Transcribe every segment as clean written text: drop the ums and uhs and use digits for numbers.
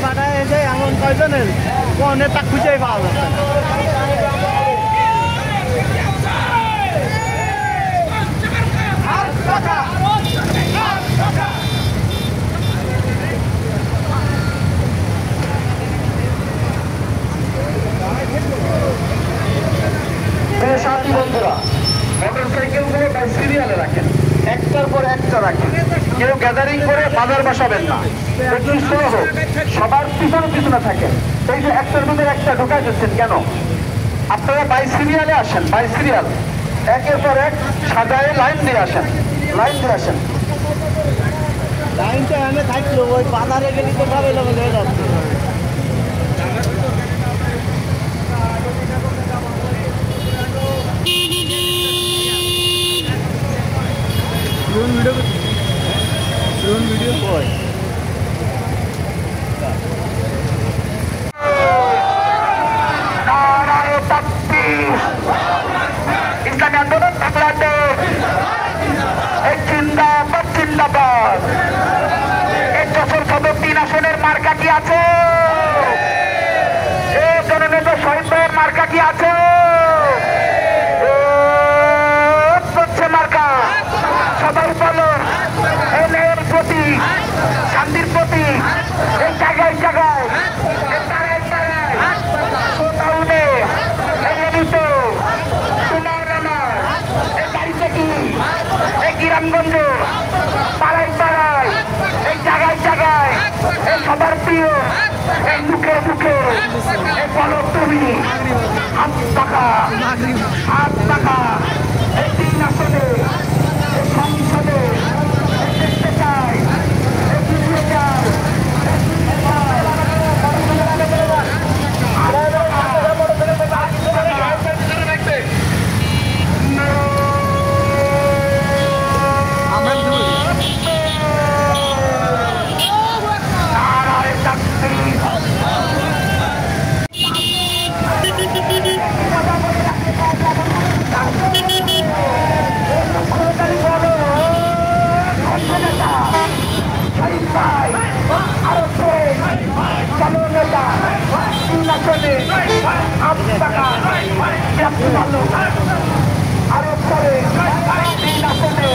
পাঠায় যে এমন কয়জনের কোন নেতা খুঁজেই পাওয়া যাচ্ছে না। সাথী বন্ধুরা, মোটরসাইকেল গুলো সিরিয়ালে রাখেন, একটার পর একটা রাখেন, কেউ গ্যাদারিং করে বাজার বসাবেন না, একটু স্লো হোক, সবার পিছনে পিছনে থাকেন। এই যে একটার ভিতরে একটা ঢোকাই দিচ্ছেন কেন? আপনারা বাই সিরিয়ালে আসেন, বাই সিরিয়াল একের পর এক সাজায় লাইন দিয়ে আসেন, লাইন দিয়ে আসেন। লাইনটা এনে থাকলো ওই বাজারে গেলে তো ভাবে লেভেল হয়ে যাচ্ছে। ভিডিও হয় ইসলামী আন্দোলন বাংলাদেশ জিন্দাবাদ জিন্দাবাদ। 1 বছর 3 আসনের মার্কা কি আছে? জননেতা শহীদ ভাইয়ের মার্কা কি আছে? মার্কা সবাই বলো, ন্যায়ের প্রতি, শান্তির প্রতি, এই জায়গায় জায়গায় গ্রামগঞ্জ পাড়ায় পাড়ায় এই জায়গায় জায়গায় এই সবার প্রিয় এই মুখে মুখে এই বলো তুমি হাত টাকা এই 3 আসনে সংসদে দেখতে চাই, দিতে চাই। আরো পরে 3 আসনে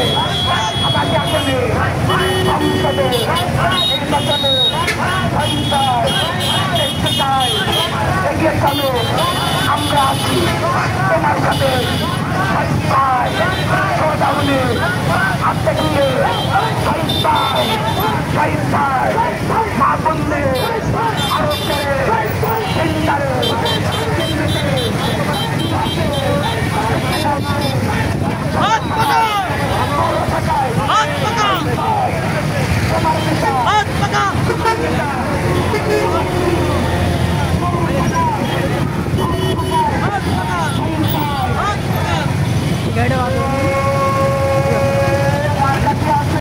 আমাকে আসনে সংসদে নির্বাচনে দেখতে চাই, এগিয়ে চলো, আমরা আছি তোমার সাথে। শহীদ ভাই হাত থেকে শহীদ ভাই